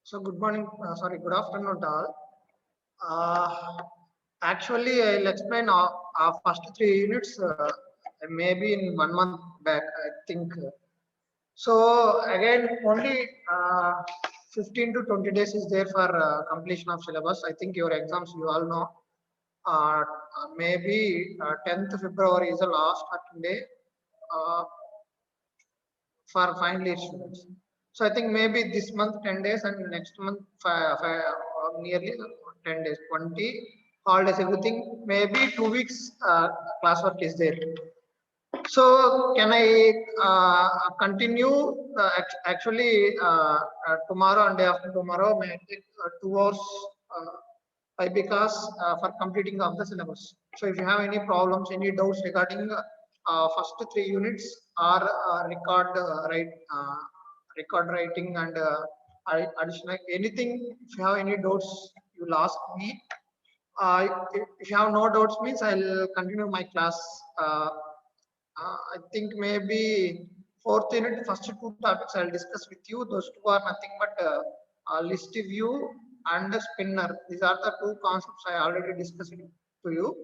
So good morning, good afternoon to all. Actually, I'll explain our first three units maybe in 1 month back, I think. So again, only 15 to 20 days is there for completion of syllabus. I think your exams, you all know. Uh, Maybe 10th February is the last working day uh, for final year students. So I think maybe this month 10 days and next month nearly 10 days, 20 holidays, everything. Maybe 2 weeks classwork is there. So can I continue? Actually, tomorrow and day after tomorrow may take 2 hours. Why? Because for completing of the syllabus. So if you have any problems, any doubts regarding first three units or record writing and additional anything, if you have any doubts, you'll ask me. If you have no doubts, means I'll continue my class. I think maybe fourth unit, first two topics I'll discuss with you. Those two are nothing but list view and spinner. These are the two concepts I already discussed to you.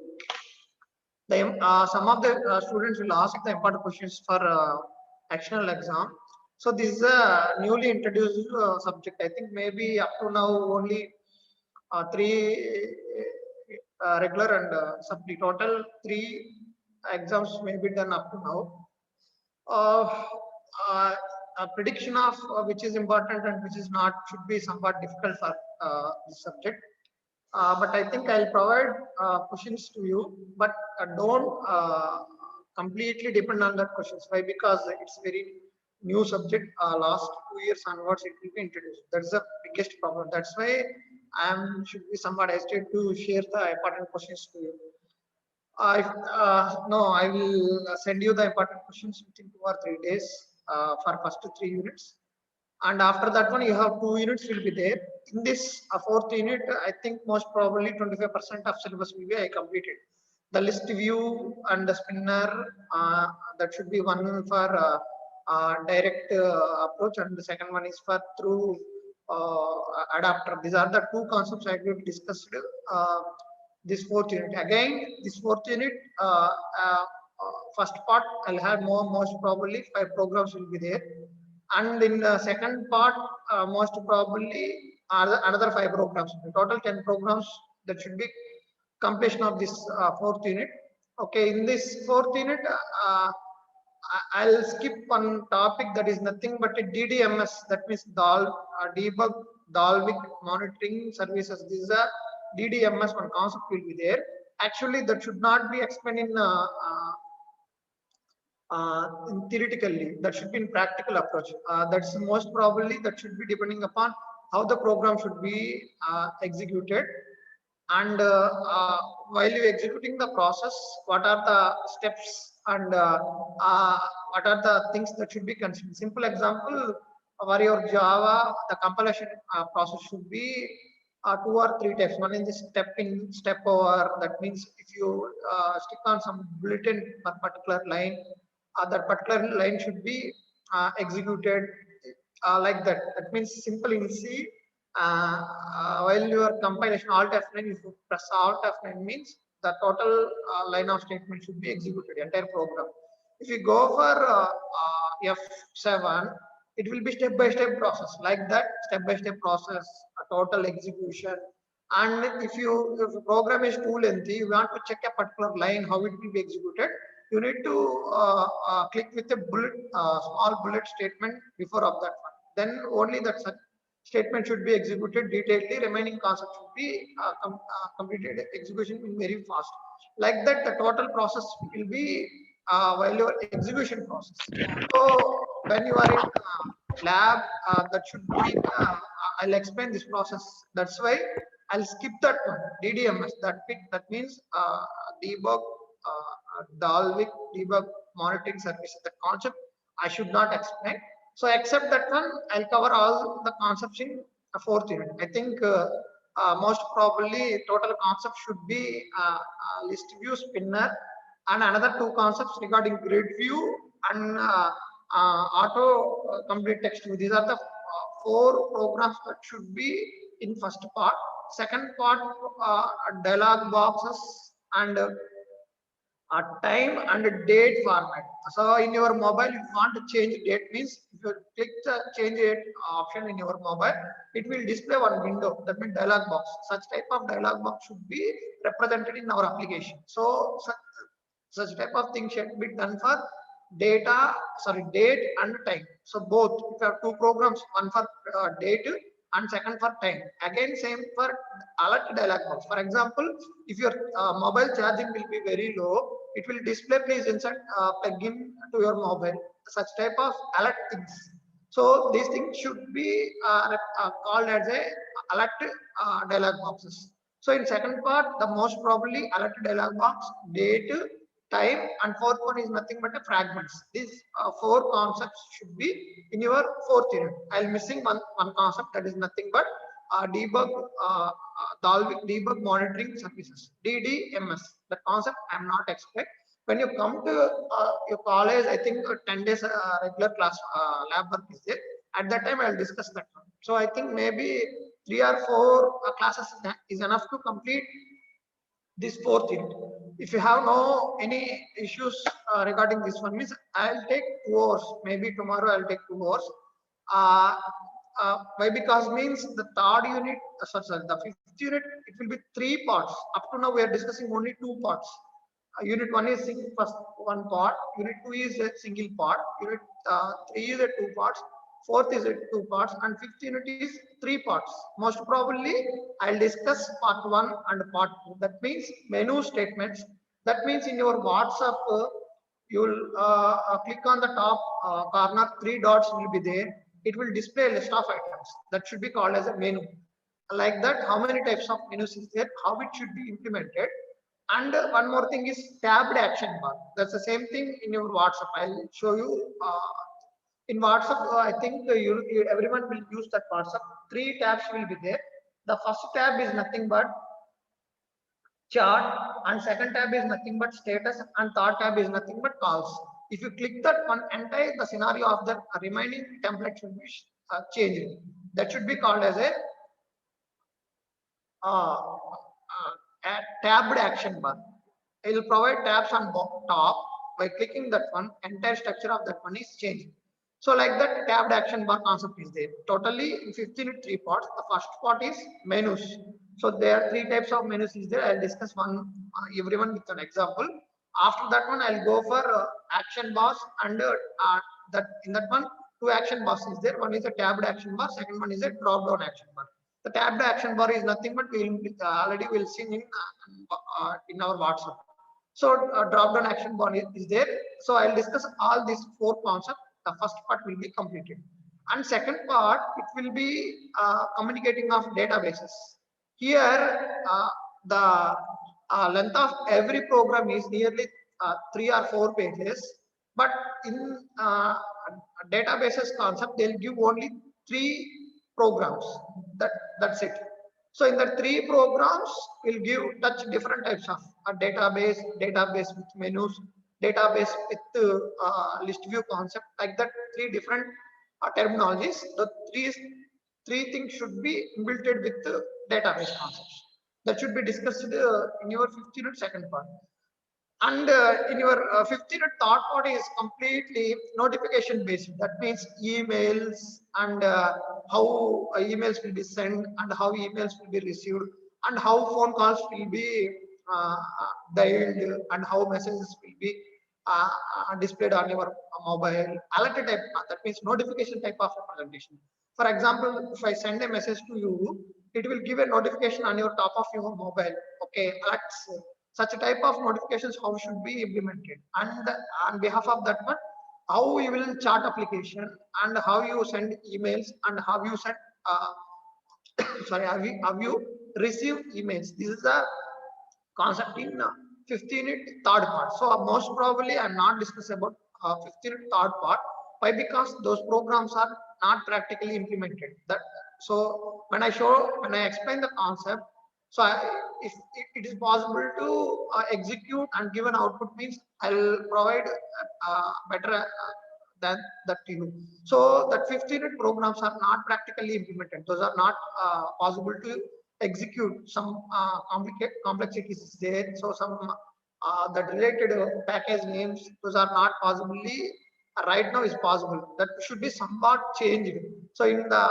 Some of the students will ask the important questions for actional exam. So this is a newly introduced subject. I think maybe up to now only three regular and supply. Total three exams may be done up to now. Uh, uh, a prediction of which is important and which is not should be somewhat difficult for this subject. But I think I'll provide questions to you, but don't completely depend on that questions. Why? Because it's very new subject. Last 2 years onwards, it will be introduced. That's the biggest problem. That's why I should be somewhat hesitant to share the important questions to you. No, I will send you the important questions within 2 or 3 days for first three units. And after that one, you have 2 units will be there. In this fourth unit, I think most probably 25% of syllabus will be I completed. The list view and the spinner, that should be one for direct approach, and the second one is for through uh, adapter. These are the two concepts I will discuss this fourth unit. Again, this fourth unit, first part, I'll have most probably 5 programs will be there, and in the second part, most probably are another 5 programs. In total 10 programs that should be completion of this fourth unit. Okay, in this fourth unit, I'll skip one topic that is nothing but a DDMS. That means debug Dalvik monitoring services. This is a DDMS. One concept will be there. Actually, that should not be explained in theoretically. That should be in practical approach. That's most probably that should be depending upon how the program should be executed, and while you executing the process, what are the steps and what are the things that should be considered. Simple example, for your Java, the compilation process should be 2 or 3 steps. One is the step over. That means if you stick on some bulletin per particular line, that particular line should be executed like that. That means simple in C. While your compilation Alt F9, if you press Alt F9 means the total line of statement should be executed, entire program. If you go for F7, it will be step-by-step process. Like that, step-by-step process, a total execution. And if the program is too lengthy, you want to check a particular line, how it will be executed, you need to click with a small bullet statement before of that one. Then only that statement should be executed detailedly. Remaining concept should be completed. Execution will be very fast. Like that, the total process will be while your execution process. So when you are in lab, that should be. I'll explain this process. That's why I'll skip that one. DDMS. That means debug, Dalvik debug monitoring service. The concept I should not explain. So except that one, I'll cover all the concepts in a fourth unit. I think most probably total concept should be list view, spinner, and another two concepts regarding grid view and auto complete text view. These are the four programs that should be in first part. Second part, dialog boxes and time and date format. So in your mobile, if you want to change date, means if you click the change date option in your mobile, it will display one window, that means dialog box. Such type of dialog box should be represented in our application. So such type of thing should be done for date and time. So both, if you have two programs, one for date and second for time. Again, same for alert dialog box. For example, if your mobile charging will be very low, it will display please insert plug in to your mobile. Such type of alert things. So these things should be called as a alert dialog boxes. So in second part, the most probably alert dialog box, date, time, and fourth one is nothing but a fragments. These four concepts should be in your fourth unit. I'll missing one concept, that is nothing but debug monitoring services, DDMS. The concept I'm not expect. When you come to your college, I think 10 days regular class lab work is there. At that time, I'll discuss that one. So I think maybe 3 or 4 classes is enough to complete this fourth unit. If you have no any issues regarding this one, means I'll take 2 hours. Maybe tomorrow I'll take 2 hours. Uh, why? Because means the third unit, sorry, the fifth unit, it will be 3 parts. Up to now we are discussing only 2 parts. Unit 1 is first one part, unit 2 is a single part, unit 3 is a 2 parts, fourth is a 2 parts, and fifth unit is 3 parts. Most probably I'll discuss part 1 and part 2. That means menu statements. That means in your WhatsApp, you'll click on the top corner, 3 dots will be there. It will display a list of items. That should be called as a menu. Like that, how many types of menus is there, how it should be implemented. And one more thing is tabbed action bar. That's the same thing in your WhatsApp. I'll show you. In WhatsApp, I think everyone will use that WhatsApp. 3 tabs will be there. The first tab is nothing but chat, and second tab is nothing but status, and third tab is nothing but calls. If you click that one, entire the scenario of the remaining template should be changed. That should be called as a tabbed action bar. It will provide tabs on top. By clicking that one, entire structure of that one is changed. So like that, tabbed action bar concept is there. Totally in 15 3 parts. The first part is menus. So there are 3 types of menus is there. I'll discuss one everyone with an example. After that one, I'll go for action bars, and that in that one, 2 action bars is there. One is a tabbed action bar. Second one is a drop down action bar. The tabbed action bar is nothing but we will already will see in our WhatsApp. So drop down action bar is there. So I'll discuss all these 4 concepts. The first part will be completed, and second part it will be communicating of databases. Here the length of every program is nearly 3 or 4 pages, but in databases concept they'll give only 3 programs. That's it. So in the 3 programs, we'll give touch different types of database with menus, database with list view concept, like that 3 different terminologies. The three things should be built with database concepts. That should be discussed in your 15 second part. And in your 15 third part is completely notification based. That means emails, and how emails will be sent, and how emails will be received, and how phone calls will be dialed, and how messages will be displayed on your mobile. Alert type, that means notification type of representation. For example, if I send a message to you, it will give a notification on your top of your mobile. Okay, alerts. Such a type of notifications how should be implemented, and on behalf of that one, how you will chart application, and how you send emails, and how you send sorry, have you receive emails. This is the concept in 15 third part. So most probably I'm not discussing about 15 third part. Why? Because those programs are not practically implemented. That so when I explain the concept, so if it is possible to execute and give an output, means I'll provide better that to you. So that 15 programs are not practically implemented. Those are not possible to execute. Some complexities is there. So some the related package names, those are not possibly right now is possible. That should be somewhat changed. So in the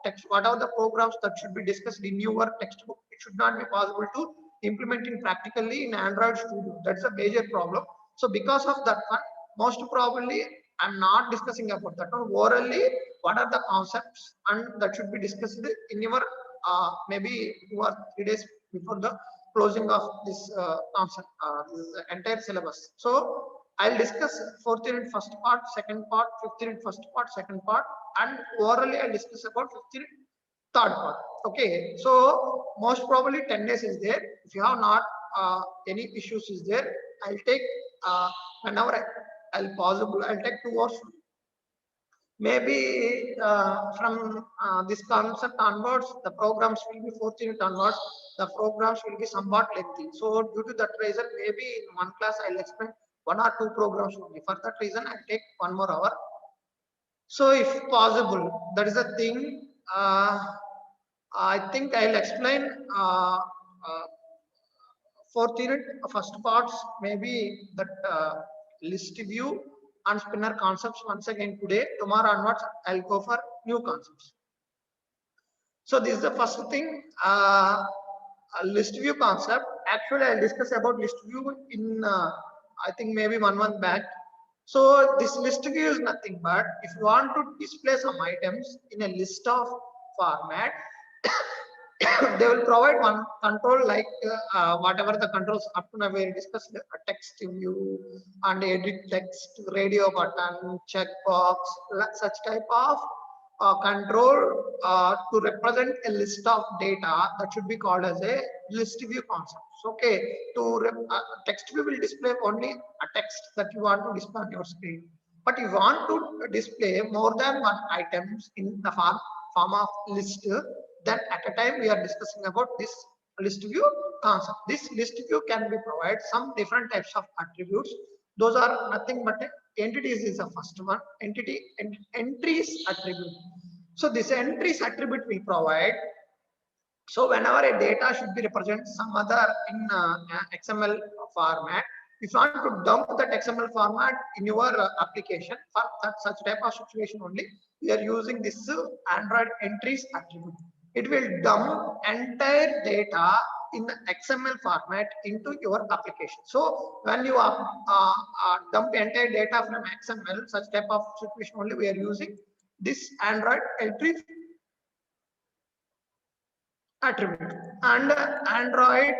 text, what are the programs that should be discussed in your textbook, it should not be possible to implement it practically in Android Studio. That's a major problem. So because of that one, most probably I'm not discussing about that one. Orally, what are the concepts, and that should be discussed in your maybe 2 or 3 days before the closing of this concept, this entire syllabus. So I'll discuss fourth unit first part, second part, fifth unit first part, second part, and orally I'll discuss about fifth unit third part. Okay, so most probably 10 days is there. If you have not any issues is there, I'll take whenever I'll possible, I'll take 2 hours. Maybe from this concept onwards, the programs will be fourth unit onwards, the programs will be somewhat lengthy. So due to that reason, maybe in one class I'll explain 1 or 2 programs only. For that reason, I'll take 1 more hour. So if possible, that is the thing. I think I'll explain fourth unit first parts, maybe that list view and spinner concepts once again today. Tomorrow onwards, I'll go for new concepts. So this is the first thing, a list view concept. Actually, I'll discuss about list view in I think maybe 1 month back. So this list view is nothing but if you want to display some items in a list of format, they will provide one control like whatever the controls up to now we discussed, text view and edit text, radio button, checkbox, such type of control to represent a list of data, that should be called as a list view concept. Okay, text view will display only a text that you want to display on your screen, but you want to display more than one items in the form of list, then at a time we are discussing about this list view concept. This list view can be provide some different types of attributes. Those are nothing but entities is the first one. Entries attribute. So this entries attribute will provide. So whenever a data should be represented some other in XML format, if you want to dump that XML format in your application for such type of situation only, we are using this Android entries attribute. It will dump entire data in XML format into your application. So when you dump entire data from XML, such type of situation only we are using this Android entries attribute. And Android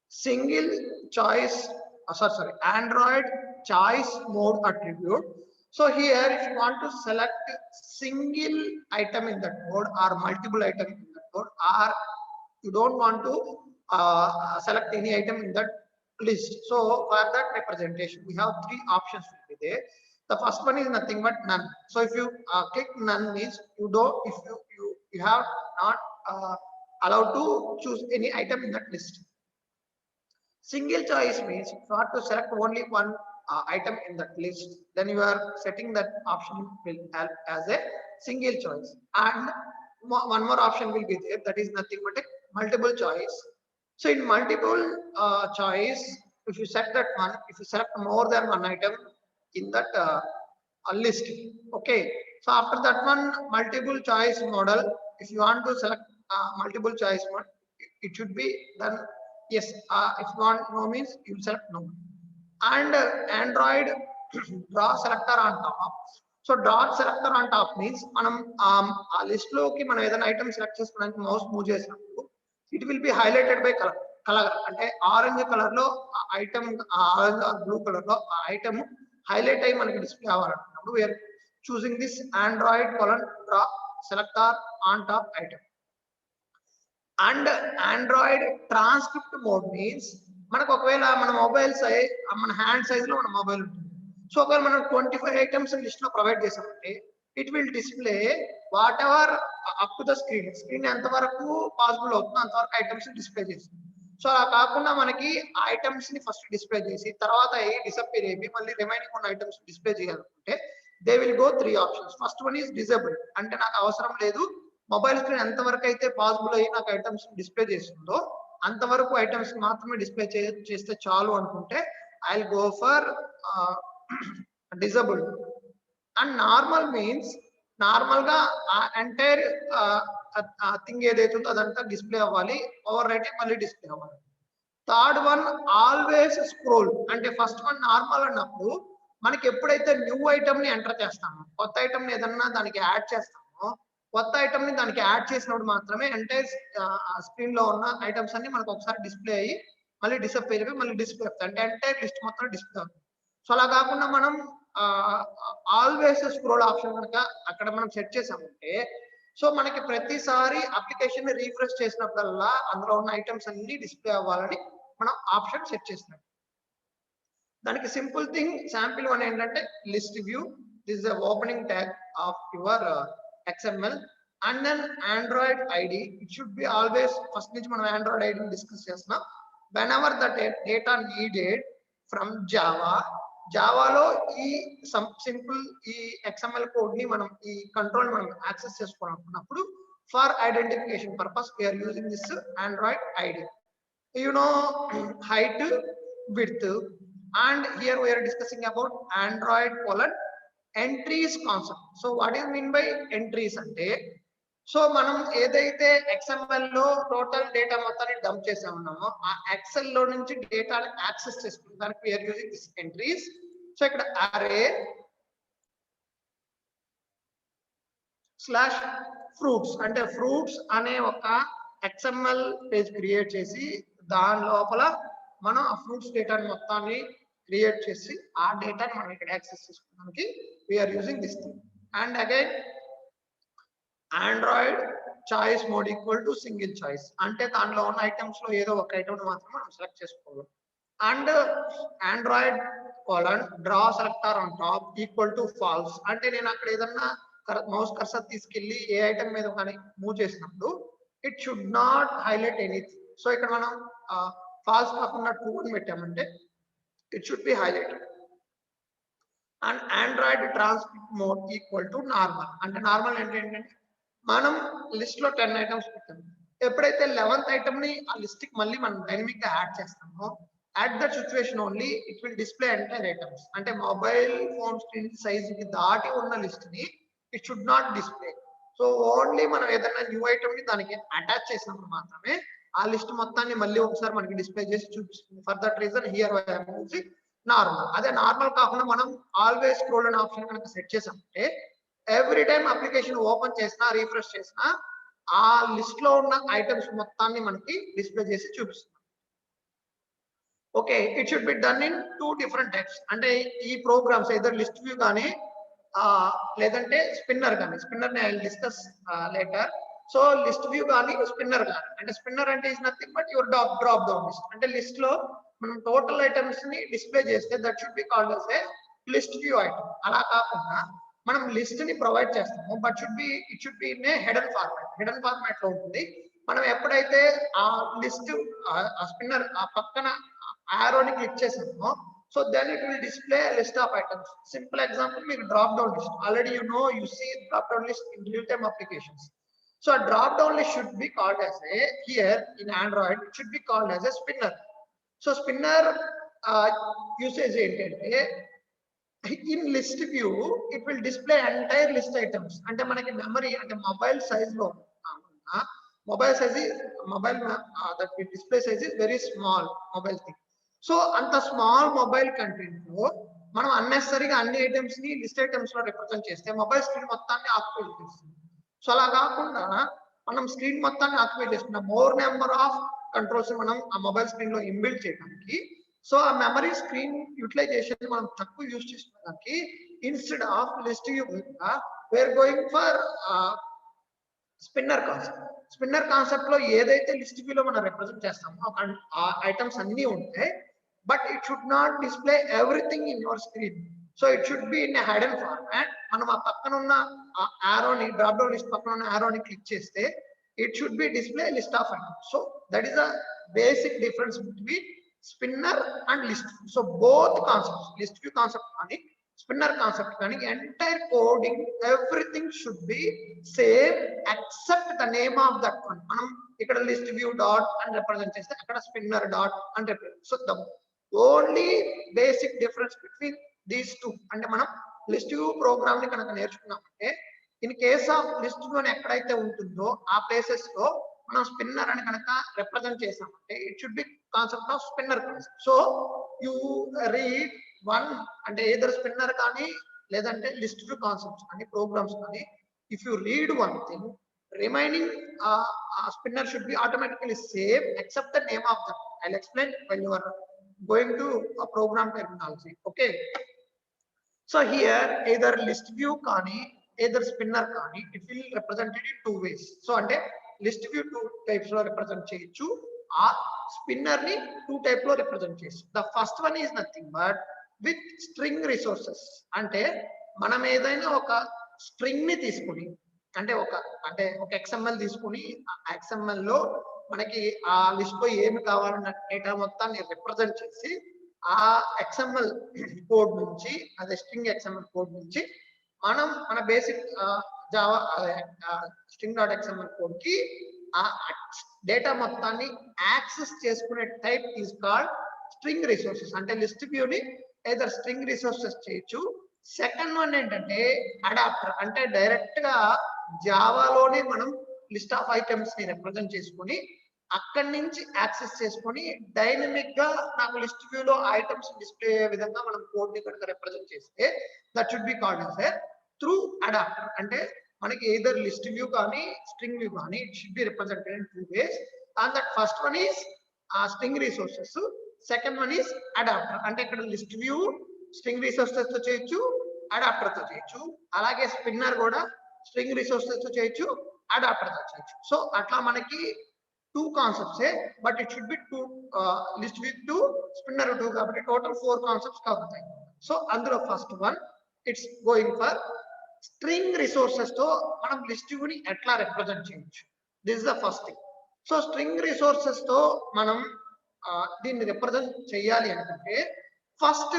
single choice, Android choice mode attribute. So here if you want to select single item in that mode or multiple item in that mode, or you don't want to select any item in that list, so for that representation we have 3 options will be there. The first one is nothing but none. So if you click none means you don't, if you have not allowed to choose any item in that list. Single choice means if you want to select only one item in that list, then you are setting that option will help as a single choice. And one more option will be there, that is nothing but a multiple choice. So in multiple choice, if you set that one, if you select more than one item in that list, okay. So after that one, multiple choice model, if you want to select multiple choice mode, it should be done yes. If you want no means you select no. And Android draw selector on top. So dot selector on top means మనం ఆ list లోకి మనం ఏదైనా item select చేసుకోవడానికి mouse move చేసినప్పుడు it will be highlighted by colour, అంటే orange colour లో item, orange or blue colour లో ఆ ఐటమ్ హైలైట్ అయ్యి మనకి డిస్ప్లే అవ్వాలనుకున్నప్పుడు we are choosing this android draw selector on top item. And android transcript mode means మనకు ఒకవేళ మన మొబైల్ సైజ్, మన హ్యాండ్ సైజ్ లో మన మొబైల్ ఉంటుంది. సో ఒకవేళ మనం 25 ఐటమ్స్ లిస్ట్ లో ప్రొవైడ్ చేసామంటే it will display what ever up to the screen ఎంత వరకు పాసిబుల్ అవుతుందో అంతవరకు ఐటమ్స్ డిస్ప్లే చేస్తుంది. సో అలా కాకుండా మనకి ఐటమ్స్ ని ఫస్ట్ డిస్ప్లే చేసి తర్వాత డిసప్పేర్ అయిపోయి మళ్ళీ రిమైనింగ్ ఉన్న ఐటమ్స్ డిస్ప్లే చేయాలనుకుంటే they will go 3 options. First one is disable, అంటే నాకు అవసరం లేదు, మొబైల్ స్క్రీన్ ఎంతవరకు అయితే పాసిబుల్ అయ్యి నాకు ఐటమ్స్ డిస్ప్లే చేస్తుందో అంతవరకు ఐటమ్స్ మాత్రమే డిస్ప్లే చేస్తే చాలు అనుకుంటే I will go for disable. And normal means normal గా ఎంటైర్ థింగ్ ఏదైతే ఉందో అదంతా డిస్ప్లే అవ్వాలి, ఓవర్ రైటింగ్ మళ్ళీ డిస్ప్లే అవ్వాలి. థర్డ్ వన్ ఆల్వేస్ స్క్రోల్, అంటే ఫస్ట్ వన్ నార్మల్ అన్నప్పుడు మనకి ఎప్పుడైతే న్యూ ఐటమ్ ని ఎంటర్ చేస్తామో, కొత్త ఐటమ్ ని ఏదన్నా దానికి యాడ్ చేస్తామో, కొత్త ఐటమ్ ని దానికి యాడ్ చేసినప్పుడు మాత్రమే ఎంటైర్ స్క్రీన్ లో ఉన్న ఐటమ్స్ అన్ని మనకు ఒకసారి డిస్ప్లే అయ్యి మళ్ళీ డిసప్పేర్ అయిపోయి మళ్ళీ డిస్ప్లే అవుతాయి, అంటే ఎంటైర్ లిస్ట్ మొత్తం డిస్ప్లే అవుతుంది. సో అలా కాకుండా మనం ఆల్వేస్ స్క్రోల్ ఆప్షన్ కనుక అక్కడ మనం సెట్ చేసామంటే సో మనకి ప్రతిసారి అప్లికేషన్ రీఫ్రెష్ చేసినప్పుడల్లా అందులో ఉన్న ఐటమ్స్ అన్ని డిస్ప్లే అవ్వాలని మనం ఆప్షన్ సెట్ చేసినట్టు. దానికి సింపుల్ థింగ్ శాంపిల్ వన్ ఏంటంటే list view, this is opening tag of your XML and then android ID. It should be always, first నుంచి మనం ఆండ్రాయిడ్ ఐడిని డిస్కస్ చేస్తున్నాం. Whenever the data needed from జావాలో ఈ simple ఈ XML code ని మనం ఈ కంట్రోల్ మనం యాక్సెస్ చేసుకోవాలనుకున్నప్పుడు for identification purpose we are using this android ID. You know, height, width, and here we are discussing about Android entries concept. So what do you mean by entries ante? So మనం ఏదైతే XML లో total data మొత్తాన్ని dump చేసా ఉన్నామో ఆ XL లో నుంచి డేటాని యాక్సెస్ చేసుకుంటాం, దానికి we're using this entries. So ఇక్కడ అరే స్లాష్ ఫ్రూట్స్, అంటే ఫ్రూట్స్ అనే ఒక XML పేజ్ క్రియేట్ చేసి దాని లోపల మనం ఆ ఫ్రూట్స్ డేటాని మొత్తాన్ని క్రియేట్ చేసి ఆ డేటాని మనం ఇక్కడ యాక్సెస్ చేసుకోవడానికి we're using this thing. And again Android choice mode equal to single choice, అంటే దాంట్లో ఉన్న ఐటమ్స్ లో ఏదో ఒక ఐటమ్ మాత్రం మనం సెలెక్ట్ చేసుకోవాలి. And Android draw selector on top equal to falls, అంటే నేను అక్కడ ఏదన్నా మౌస్ కర్సర్ తీసుకెళ్లి ఏ ఐటమ్ మీద కానీ మూవ్ చేసినప్పుడు it should not highlight anything. So ఇక్కడ మనం ఫాల్స్ కాకుండా ట్రూ అని పెట్టామంటే it should be highlighted. And android transcript mode equal to normal, అంటే నార్మల్ ఏంటంటే మనం లిస్ట్ లో 10 ఐటమ్స్ పెట్టాము, ఎప్పుడైతే 11th ఐటమ్ ని ఆ లిస్ట్ కి మళ్ళీ మనం డైనమిక్ గా యాడ్ చేస్తామో at that situation only it will display entire items, అంటే మొబైల్ ఫోన్ స్క్రీన్ సైజ్ కి దాటి ఉన్న లిస్ట్ ని it should not display. So only మనం ఏదైనా న్యూ ఐటమ్ ని దానికి అటాచ్ చేసినప్పుడు మాత్రమే ఆ లిస్ట్ మొత్తాన్ని మళ్ళీ ఒకసారి మనకి డిస్ప్లే చేసి చూపిస్తుంది. For that reason here I am using normal. అదే నార్మల్ కాకుండా మనం ఆల్వేస్ స్క్రోల్ అనే ఆప్షన్ కనుక సెట్ చేసామంటే ఎవ్రీ టైం అప్లికేషన్ ఓపెన్ చేసినా రీఫ్రెష్ చేసినా ఆ లిస్ట్ లో ఉన్న ఐటమ్స్ మొత్తాన్ని మనకి డిస్ప్లే చేసి చూపిస్తుంది. Okay, it should be done in 2 different types, అంటే ఈ ప్రోగ్రామ్స్ ఇద్దరు లిస్ట్ వ్యూ కానీ లేదంటే స్పిన్నర్ కానీ, స్పిన్నర్ ని I will discuss later. So list view కానీ స్పిన్నర్ కానీ, అంటే స్పిన్నర్ అంటే is nothing but your drop down list, అంటే లిస్ట్ లో మనం టోటల్ ఐటమ్స్ ని డిస్ప్లే చేస్తే that should be called as A list view item. అలా కాకుండా మనం లిస్ట్ ని ప్రొవైడ్ చేస్తాము but it should be in a hidden format. Hidden format లో ఉంటుంది. మనం ఎప్పుడైతే ఆ లిస్ట్ ఆ స్పిన్నర్ ఆ పక్కన ఆరోని క్లిక్ చేసామో so then it will display list of items. Simple example, మీకు drop down list already you see drop down list in real time applications. So a drop down list should be called as a, here in Android it should be called as a spinner. So spinner usage ఏంటంటే in list view it will display entire list items, అంటే మనకి memory అంటే mobile size లో mobile size that display size is very small mobile thing. So అంత small mobile content లో మనం అన్నెసరీగా అన్ని items ని లిస్ట్ ఐటమ్స్ లో రిప్రజెంట్ చేస్తే మొబైల్ స్క్రీన్ మొత్తాన్ని ఆక్యుపై చేస్తుంది. సో అలా కాకుండా మనం స్క్రీన్ మొత్తాన్ని ఆక్యుపై చేసుకున్న మోర్ నెంబర్ ఆఫ్ కంట్రోల్స్ మనం ఆ మొబైల్ స్క్రీన్ లో ఇన్బిల్డ్ చేయడానికి, సో ఆ మెమరీ స్క్రీన్ యూటిలైజేషన్ మనం తక్కువ యూజ్ చేసుకోవడానికి instead of list view we're going for spinner concept. Spinner concept లో ఏదైతే లిస్ట్ వ్యూలో మనం రిప్రజెంట్ చేస్తామో ఆ ఐటమ్స్ అన్ని ఉంటాయి but it should not display everything in your screen. So it should be in hidden format. మనం ఆ పక్కన ఉన్న ఆరోని డ్రాప్ డౌన్ లిస్ట్ పక్కన ఉన్న ఆరోని క్లిక్ చేస్తే it should B display list of items. So that is basic difference between spinner and list view. So both concepts, list view concept and spinner concept, entire coding, everything should be same except the name of that one. మనం ఇక్కడ list view dot and represent చేస్తే అక్కడ spinner dot and represent. So the only basic difference between these two, అంటే మనం list view program ని కనుక నేర్చుకున్నామంటే in case of list view అని ఎక్కడైతే ఉంటుందో ఆ ప్లేసెస్ లో మనం స్పిన్నర్ అని కనుక రిప్రజెంట్ చేసామంటే it should B concept off spinner concept. So you read one అంటే ఏదర్ స్పిన్నర్ కానీ లేదంటే లిస్ట్ వ్యూ కాన్సెప్ట్స్ కానీ ప్రోగ్రామ్స్ కానీ if you read one thing remaining spinner should be automatically same except the name of that. I will explain when you are going to a program terminology. Okay, so here either list view కానీ either spinner కానీ it will represented in two ways. So అంటే list view two types లో represent చేయొచ్చు or spinner ని two type లో represent చేయొచ్చు. The first one is nothing but with string resources. అంటే మనం ఏదైనా ఒక స్ట్రింగ్ ని తీసుకుని అంటే ఒక XML తీసుకుని XML లో మనకి ఆ లిస్ట్ లో ఏమి కావాలన్న డేటా మొత్తాన్ని రిప్రజెంట్ చేసి ఆ XML కోడ్ నుంచి అదే స్ట్రింగ్ XML కోడ్ నుంచి మనం మన basic Java string dot XML code కి ఆ డేటా మొత్తాన్ని యాక్సెస్ చేసుకునే type is called string resources. అంటే లిస్ట్ వ్యూని ఏదర్ స్ట్రింగ్ రిసోర్సెస్ చేయొచ్చు. సెకండ్ వన్ ఏంటంటే అడాప్టర్. అంటే డైరెక్ట్ గా జావాలోనే మనం లిస్ట్ ఆఫ్ ఐటమ్స్ ని రిప్రజెంట్ చేసుకుని అక్కడి నుంచి యాక్సెస్ చేసుకొని డైనమిక్ గా నాకు లిస్ట్ వ్యూలో ఐటమ్స్ డిస్ప్లే అయ్యే విధంగా మనం కోడ్ ని కనుక రిప్రజెంట్ చేస్తే that should be called as a through adapter. అంటే మనకి ఏదర్ లిస్ట్ వ్యూ కానీ స్ట్రింగ్ వ్యూ కానీ it should B represented in two ways. And that first one is string resources, second one is adapter. అంటే ఇక్కడ list view string resources తో చేయొచ్చు, adapter తో చేయొచ్చు. అలాగే స్పిన్నర్ కూడా స్ట్రింగ్ రిసోర్సెస్ తో చేయొచ్చు, అడాప్టర్ తో చేయొచ్చు. సో అట్లా మనకి two concepts, but it should B two list with two spinner two కాబట్టి టోటల్ 4 కాన్సెప్ట్స్ కావుతాయి. సో అందులో first one it's going for string resources తో మనం లిస్ట్ వ్యూని ఎట్లా రిప్రజెంట్ చేయొచ్చు. This is the first thing. So string resources తో మనం దీన్ని రిప్రజెంట్ చేయాలి అంటే ఫస్ట్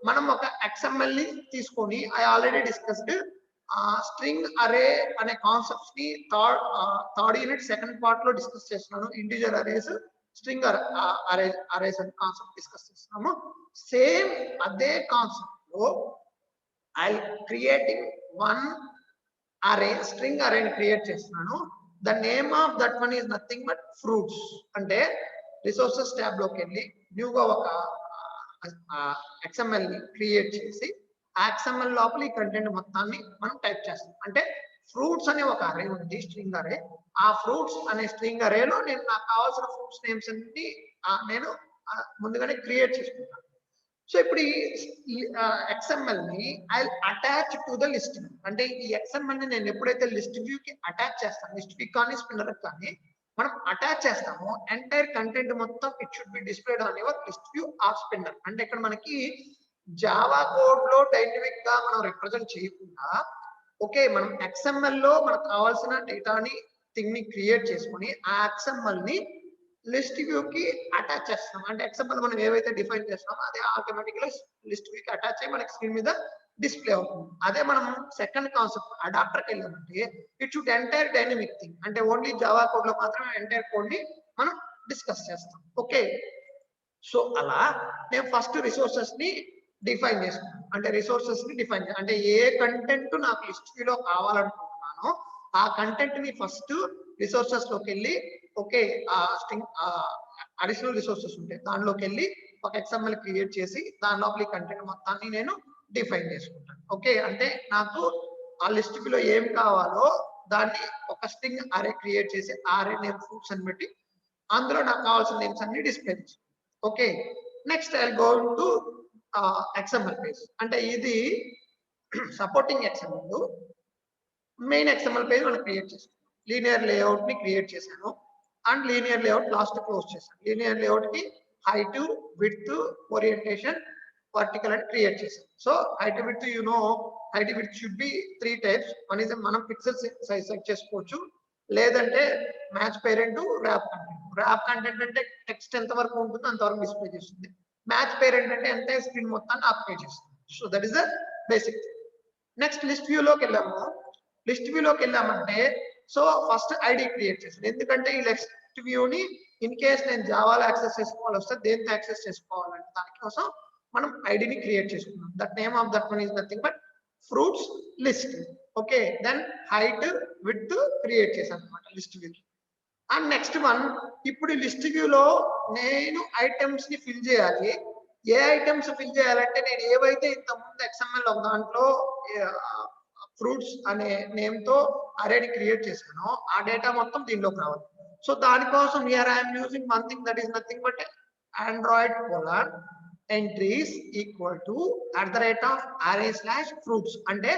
మనం ఒక XML ని తీసుకొని ఐ ఆల్రెడీ డిస్కస్డ్ స్ట్రింగ్ అరే అనే కాన్సెప్ట్స్ ని థర్డ్ యూనిట్ సెకండ్ పార్ట్ లో డిస్కస్ చేస్తున్నాను. ఇంటిజర్ అరేస్, స్ట్రింగ్ అరేస్ అనే కాన్సెప్ట్ డిస్కస్ చేస్తున్నాము. సేమ్ అదే కాన్సెప్ట్ లో ఐ క్రియేటింగ్ వన్ అరే, స్ట్రింగ్ అరేని క్రియేట్ చేస్తున్నాను. The name of that one is nothing but fruits. అంటే రిసోర్సెస్ ట్యాబ్ లోకి వెళ్ళి న్యూగా ఒక XML ని క్రియేట్ చేసి ఆ XML లోపల ఈ కంటెంట్ మొత్తాన్ని మనం టైప్ చేస్తాం. అంటే ఫ్రూట్స్ అనే ఒక అరే ఉంది, స్ట్రింగ్ అరే. ఆ ఫ్రూట్స్ అనే స్ట్రింగ్ అరేలో నేను నాకు కావాల్సిన ఫ్రూట్స్ నేమ్స్ అన్ని నేను ముందుగానే క్రియేట్ చేసుకుంటాను. సో ఇప్పుడు ఈ XML ని I attach to the list view. అంటే ఈ XML ని నేను ఎప్పుడైతే లిస్ట్ వ్యూ కి అటాచ్ చేస్తాను, లిస్ట్ వ్యూ కానీ స్పిన్నర్ కానీ మనం అటాచ్ చేస్తామో ఎంటైర్ కంటెంట్ మొత్తం it should be displayed on your list view or spinner. అంటే ఇక్కడ మనకి జావా కోడ్ లో డైనమిక్ గా మనం రిప్రజెంట్ చేయకుండా ఓకే మనం XML లో మనకు కావాల్సిన డేటాని థింగ్ ని క్రియేట్ చేసుకొని ఆ XML ని లిస్ట్ వ్యూ కి అటాచ్ చేస్తాం. అంటే XML మనం ఏవైతే డిఫైన్ చేస్తామో అదే ఆటోమేటిక్గా లిస్ట్ వ్యూ కి అటాచ్ అయ్యి మనకి స్క్రీన్ మీద డిస్ప్లే అవుతుంది. అదే మనం సెకండ్ కాన్సెప్ట్ అడాప్టర్కి వెళ్ళామంటే it should entire dynamic thing. అంటే ఓన్లీ జావా కోడ్ లో మాత్రమే ఎంటైర్ కోడ్ ని మనం డిస్కస్ చేస్తాం. ఓకే, సో అలా నేను ఫస్ట్ రిసోర్సెస్ ని డిఫైన్ చేసుకున్నాను. అంటే రిసోర్సెస్ ని డిఫైన్ అంటే ఏ కంటెంట్ నాకు లిస్ట్ వ్యూలో కావాలనుకుంటున్నానో ఆ కంటెంట్ ని ఫస్ట్ రిసోర్సెస్ లోకి వెళ్ళి ఓకే స్ట్రింగ్ అడిషనల్ రిసోర్సెస్ ఉంటాయి దానిలోకి వెళ్ళి ఒక XML క్రియేట్ చేసి దాని లోపల ఈ కంటెంట్ మొత్తాన్ని నేను డిఫైన్ చేసుకుంటాను. ఓకే, అంటే నాకు ఆ లిస్ట్ వ్యూలో ఏం కావాలో దాన్ని ఒక స్ట్రింగ్ అరే క్రియేట్ చేసి అరే నేమ్ ఫ్రూట్స్ అని బట్టి అందులో నాకు కావాల్సిన నేమ్స్ అన్ని డిస్ప్లే చేస్తాను. Okay, next I go to XML page. అంటే ఇది supporting XML main XML page మనం క్రియేట్ చేస్తాం. లీనియర్ లేఅవుట్ ని క్రియేట్ చేశాను and linear layout last close చేశాను. లీనియర్ లేఅవుట్ కి హైట్, విడ్త్, ఓరియంటేషన్, వర్టికల్ అని క్రియేట్ చేశాను. So height width height width should be 3 types. మనం పిక్సెల్ సైజ్ సెట్ చేసుకోవచ్చు, లేదంటే match parent, wrap content graph content అంటే టెక్స్ట్ ఎంత వరకు ఉంటుందో అంతవరకు డిస్ప్లే చేస్తుంది. మ్యాచ్ పేరెంట్ అంటే ఎంత స్క్రీన్ మొత్తాన్ని ఆక్యుపై చేస్తుంది. So that is the basic. Next list వ్యూలోకి వెళ్ళాము. లిస్ట్ వ్యూలోకి వెళ్ళామంటే సో ఫస్ట్ ఐడి క్రియేట్ చేస్తాను. ఎందుకంటే ఈ లిస్ట్ వ్యూని ఇన్ కేస్ నేను జావాలో యాక్సెస్ చేసుకోవాలి వస్తే దేంతో యాక్సెస్ చేసుకోవాలంటే దానికోసం మనం ఐడిని క్రియేట్ చేసుకున్నాం. That name of that one is nothing but fruits list. Okay, then height width create చేశాను అనమాట list view. And next one, ఇప్పుడు లిస్ట్ వ్యూలో నేను ఐటమ్స్ ని ఫిల్ చేయాలి. ఏ ఐటమ్స్ ఫిల్ చేయాలంటే నేను ఏవైతే ఇంతకుముందు XML ఒక దాంట్లో ఫ్రూట్స్ అనే నేమ్ తో అరేని క్రియేట్ చేశానో ఆ డేటా మొత్తం దీనిలోకి రావాలి. సో దానికోసం here I'm using one thing that is nothing but Android colon entries equal to @array/fruits. అంటే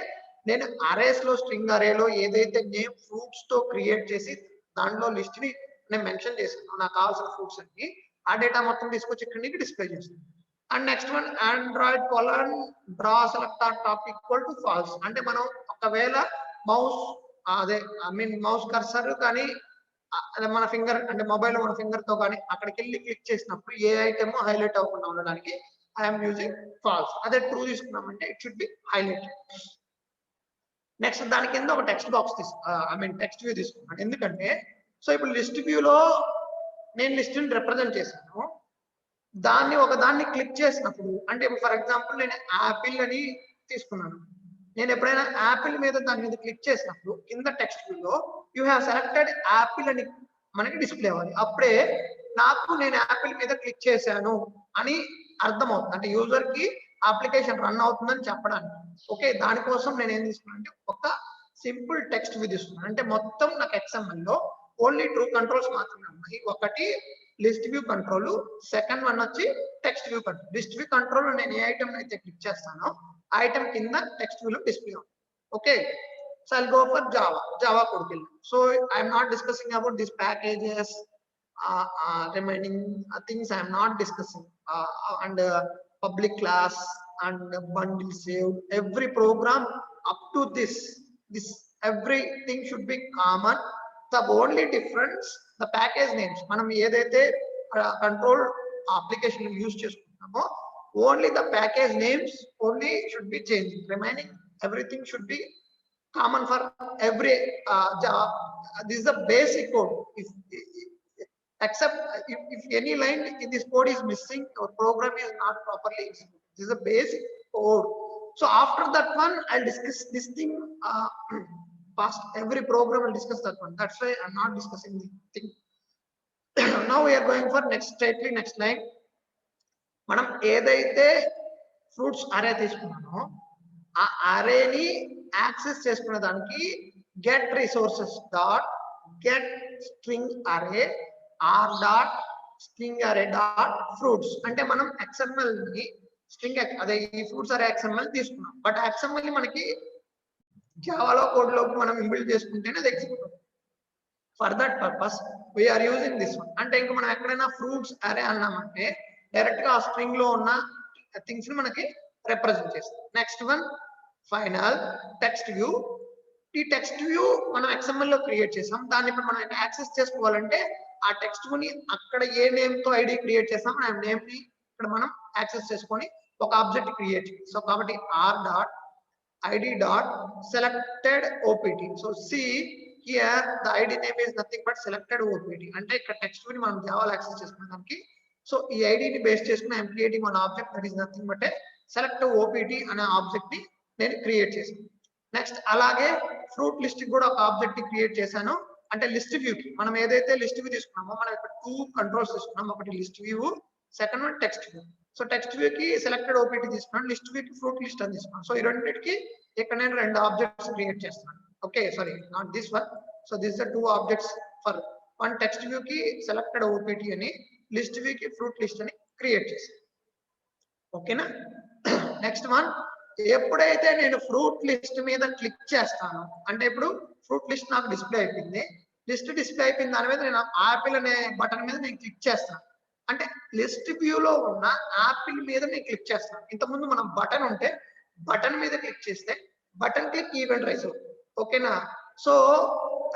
నేను అరేస్ లో స్ట్రింగ్ అరేలో ఏదైతే నేమ్ ఫ్రూట్స్ తో క్రియేట్ చేసి దాంట్లో లిస్ట్ ని నేను మెన్షన్ చేశాను నాకు కావాల్సిన ఫ్రూట్స్ అన్ని, ఆ డేటా మొత్తం తీసుకొచ్చి ఇక్కడ నీకు డిస్ప్లే చేస్తాను. And next one Android colon draw select top equal to false. అంటే మనం ఒకవేళ మౌస్ మౌస్ కర్సర్ కానీ మన ఫింగర్ అంటే మొబైల్ మన ఫింగర్ తో కానీ అక్కడికి వెళ్ళి క్లిక్ చేసినప్పుడు ఏ ఐటమ్ హైలైట్ అవ్వకుండా ఉండడానికి ఐఎమ్ యూజింగ్ ఫాల్స్. అదే ట్రూ తీసుకున్నామంటే it should be highlighted. Next దాని కింద ఒక టెక్స్ట్ బాక్స్ టెక్స్ట్ వ్యూ తీసుకున్నాను. ఎందుకంటే సో ఇప్పుడు లిస్ట్ వ్యూలో నేను లిస్ట్ ని రిప్రజెంట్ చేశాను. దాన్ని ఒకదాన్ని క్లిక్ చేసినప్పుడు అంటే ఫర్ ఎగ్జాంపుల్ నేను యాపిల్ అని తీసుకున్నాను. నేను ఎప్పుడైనా యాపిల్ మీద దాని మీద క్లిక్ చేసినప్పుడు కింద టెక్స్ట్ వ్యూలో యూ హ్యావ్ సెలెక్టెడ్ యాపిల్ అని మనకి డిస్ప్లే అవ్వాలి. అప్పుడే నాకు నేను యాపిల్ మీద క్లిక్ చేశాను అని అర్థమవుతుంది, అంటే యూజర్ కి అప్లికేషన్ రన్ అవుతుందని చెప్పడానికి. ఓకే, దానికోసం నేను ఏం తీసుకున్నాను అంటే ఒక సింపుల్ టెక్స్ట్ వ్యూ తీసుకున్నాను. అంటే మొత్తం నాకు XML లో ఓన్లీ టూ కంట్రోల్స్ మాత్రమే ఉన్నాయి. ఒకటి list view control, second one వచ్చి text view control. List view control నేను ఏ ఐటమ్ అయితే క్లిక్ చేస్తానో ఐటమ్ కింద టెక్స్ట్ వ్యూ లో డిస్ప్లే అవుతుంది. Okay, so I'll go for Java code build. So I'm not discussing about these packages, remaining things I'm not discussing, and public class and bundle saved. Every program up to this everything should be common. The only difference the package names. మనం ఏదైతే control application use చేసుకుంటున్నామో only the package names only should be changed. Remaining everything should be common for every Java. This is the basic code. Except if any line in this code is missing or program is not properly executed. This is a basic code. So after that one I'll discuss this thing past every program will discuss that one. That's why I'm not discussing the thing. Now we are going for next line. మనం ఏదైతే fruits అరే తీసుకున్నామో ఆ అరేని access చేసుకునే దానికి get resources dot get string array R dot string array dot fruits. అంటే మనం XML ని స్ట్రింగ్ అదే ఈ ఫ్రూట్స్ అరే XML తీసుకున్నాం. బట్ XML ని మనకి జావాలో కోడ్ లోకి మనం ఇంబిల్డ్ చేసుకుంటేనే అది ఎగ్జిక్యూట్ అవుతుంది. For that purpose we are using this one. అంటే ఇంకా మనం ఎక్కడైనా ఫ్రూట్స్ అరే అన్నామంటే డైరెక్ట్ గా ఆ స్ట్రింగ్ లో ఉన్న థింగ్స్ ని మనకి రిప్రజెంట్ చేస్తుంది. Next one final text view. ఈ టెక్స్ట్ వ్యూ మనం XML లో క్రియేట్ చేసాం. దాన్ని ఇప్పుడు మనం యాక్సెస్ చేసుకోవాలంటే ఆ టెక్స్ట్ వ్యూని అక్కడ ఏ నేమ్ తో ఐడి క్రియేట్ చేసాం ఆ నేమ్ ని ఇక్కడ మనం యాక్సెస్ చేసుకొని ఒక ఆబ్జెక్ట్ క్రియేట్ చేయాలి. సో కాబట్టి are dot ID dot selected OPT. So see here the ID name is nothing but selected OPT. అంటే ఇక్కడ టెక్స్ట్ వ్యూని మనం జావాలో యాక్సెస్ చేసుకునే దానికి సో ఈ ఐడిని బేస్ చేసుకుని I'm creating one object that is nothing but select OPT అనే ఆబ్జెక్ట్ ని నేను క్రియేట్ చేశాను. నెక్స్ట్ అలాగే ఫ్రూట్ లిస్ట్ కూడా ఒక ఆబ్జెక్ట్ ని క్రియేట్ చేశాను. అంటే లిస్ట్ వ్యూ కి మనం ఏదైతే లిస్ట్ వ్యూ తీసుకున్నామో మనం ఇక్కడ టూ కంట్రోల్స్ తీసుకున్నాం. ఒకటి list view, second one text view. So text view కి సెలెక్టెడ్ ఓపీటీ తీసుకున్నాను, లిస్ట్ వ్యూ కి ఫ్రూట్ లిస్ట్ అని తీసుకున్నాను. సో ఈ రెండింటికి ఇక్కడ నేను రెండు ఆబ్జెక్ట్స్ క్రియేట్ చేస్తున్నాను. Okay, sorry not this one. So this the two objects for one text view కి సెలెక్టెడ్ ఓపీటీ అని, లిస్ట్ వ్యూ కి ఫ్రూట్ లిస్ట్ అని క్రియేట్ చేశాను. ఓకేనా. నెక్స్ట్ వన్, ఎప్పుడైతే నేను ఫ్రూట్ లిస్ట్ మీద క్లిక్ చేస్తాను అంటే ఇప్పుడు ఫ్రూట్ లిస్ట్ నాకు డిస్ప్లే అయిపోయింది. లిస్ట్ డిస్ప్లే అయిపోయింది దాని మీద నేను యాపిల్ అనే బటన్ మీద నేను క్లిక్ చేస్తాను. అంటే లిస్ట్ వ్యూలో ఉన్న యాపిల్ మీద నేను క్లిక్ చేస్తాను. ఇంతకుముందు మనం బటన్ ఉంటే బటన్ మీద క్లిక్ చేస్తే బటన్ క్లిక్ ఈవెంట్ రైజ్ అవుతుంది. ఓకేనా. సో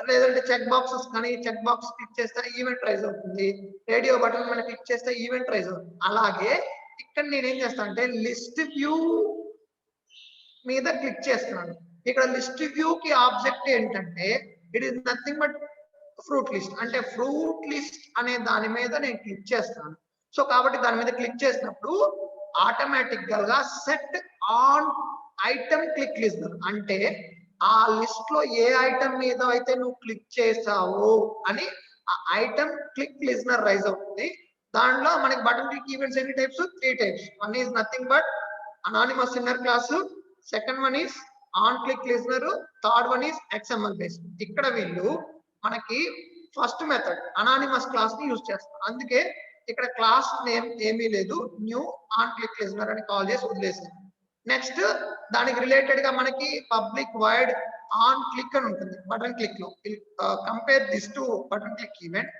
లేదంటే చెక్ బాక్సెస్ కానీ చెక్ బాక్స్ క్లిక్ చేస్తే ఈవెంట్ రైజ్ అవుతుంది. రేడియో బటన్ మీద క్లిక్ చేస్తే ఈవెంట్ రైజ్ అవుతుంది. అలాగే ఇక్కడ నేను ఏం చేస్తాను అంటే లిస్ట్ వ్యూ మీద క్లిక్ చేస్తున్నాను. ఇక్కడ లిస్ట్ వ్యూ కి ఆబ్జెక్ట్ ఏంటంటే it is nothing but fruit list. అంటే ఫ్రూట్ లిస్ట్ అనే దాని మీద నేను క్లిక్ చేస్తాను. సో కాబట్టి దాని మీద క్లిక్ చేసినప్పుడు ఆటోమేటిక్ గా set on item click listener, అంటే ఆ లిస్ట్ లో ఏ ఐటమ్ మీద అయితే నువ్వు క్లిక్ చేసావు అని ఆ ఐటమ్ క్లిక్ లిజనర్ రైజ్ అవుతుంది. దాంట్లో మనకి బటన్ క్లిక్ ఈవెంట్స్ ఎన్ని types? 3 types. One is nothing but anonymous inner class, second one is on click listener, third one is XML based. ఇక్కడ వీళ్ళు మనకి ఫస్ట్ మెథడ్ అనానిమస్ క్లాస్ ని use చేస్తారు. అందుకే ఇక్కడ క్లాస్ నేమ్ ఏమీ లేదు, న్యూ ఆన్ క్లిక్ లిజనర్ అని కాల్ చేసి వదిలేసాను. నెక్స్ట్ దానికి రిలేటెడ్ గా మనకి పబ్లిక్ వైడ్ ఆన్ క్లిక్ అని ఉంటుంది బటన్ క్లిక్ లో. Compare this to button click event.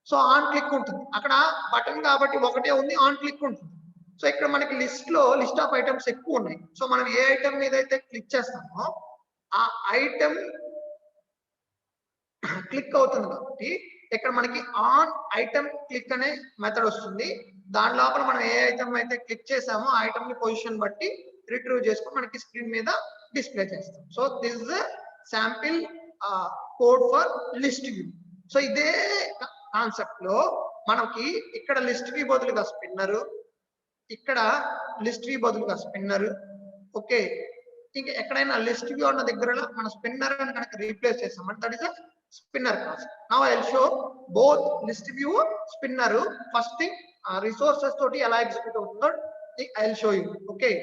So on click ఉంటుంది, అక్కడ బటన్ కాబట్టి ఒకటే ఉంది, ఆన్ క్లిక్ ఉంటుంది. సో ఇక్కడ మనకి లిస్ట్ లో లిస్ట్ ఆఫ్ ఐటమ్స్ ఎక్కువ ఉన్నాయి. సో మనం ఏ ఐటమ్ మీద అయితే క్లిక్ చేస్తామో ఆ ఐటమ్ క్లిక్ అవుతుంది కాబట్టి ఇక్కడ మనకి ఆన్ ఐటమ్ క్లిక్ అనే మెథడ్ వస్తుంది. దాని లోపల మనం ఏ ఐటమ్ అయితే క్లిక్ చేసామో ఆ ఐటమ్ ని పొజిషన్ బట్టి రిట్రీవ్ చేసుకొని మనకి స్క్రీన్ మీద డిస్ప్లే చేస్తాం. So this is sample code for list view. So ఇదే కాన్సెప్ట్ లో మనకి ఇక్కడ లిస్ట్ వ్యూ బదులుగా స్పిన్నర్, ఇక్కడ లిస్ట్ వ్యూ బదులుగా స్పిన్నర్. ఓకే, ఇంకా ఎక్కడైనా లిస్ట్ వ్యూ అన్న దగ్గర మన స్పిన్నర్ అని కనుక రీప్లేస్ చేస్తామంటే that is a spinner class. Now I'll show both list view spinner. First thing resources toti ela execute avutundo I'll show you. Okay,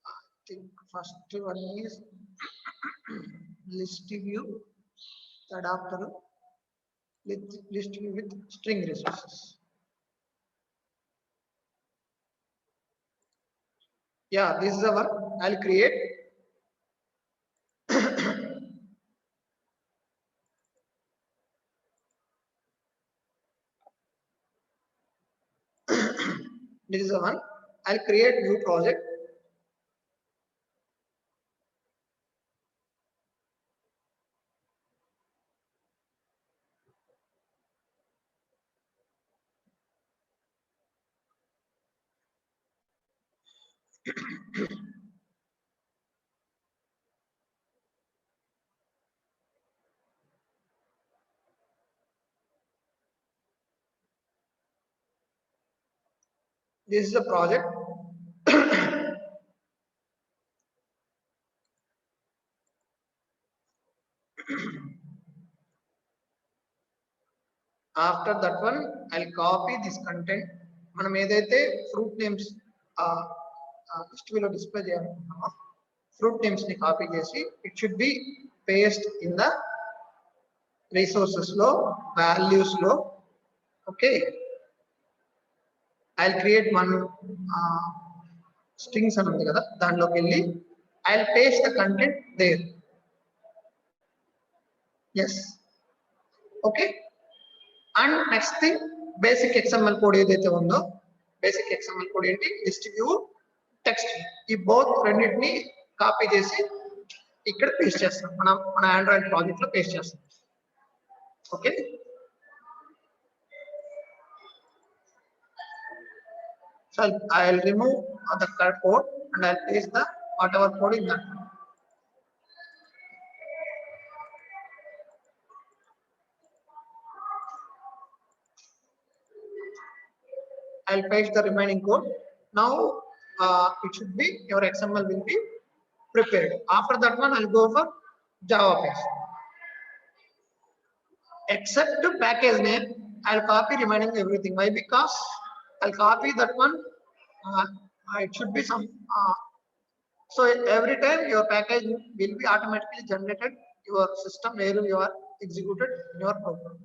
I think first one is list view adapter with list view with string resources. Yeah, this is the one I'll create. This is the one I'll create new project. This is the project. After that one, I'll copy this content. మనం ఏదైతే fruit names list వ్యూలో display చేయాలనుకుంటున్నామో fruit names ని copy చేసి it should be paste in the resources లో, values లో. Okay, I'll create one strings అని ఉంది కదా, దానిలోకి వెళ్ళి I'll paste the content there. Yes, okay. And next thing, basic XML code ఏదైతే ఉందో బేసిక్ XML కోడ్ ఏంటి, లిస్ట్ వ్యూ, టెక్స్ట్, ఈ బోత్ రెండింటిని కాపీ చేసి ఇక్కడ పేస్ట్ చేస్తాం. మన ఆండ్రాయిడ్ ప్రాజెక్ట్ లో పేస్ట్ చేస్తాం. Okay, so I'll remove the code and I'll paste the whatever code in that. I'll paste the remaining code. Now it should be, your XML will be prepared. After that one, I'll go for Java page. Except package name, I'll copy remaining everything. Why? Because I'll copy that one. It should be some. So every time your package will be automatically generated your system where you are executed in your program.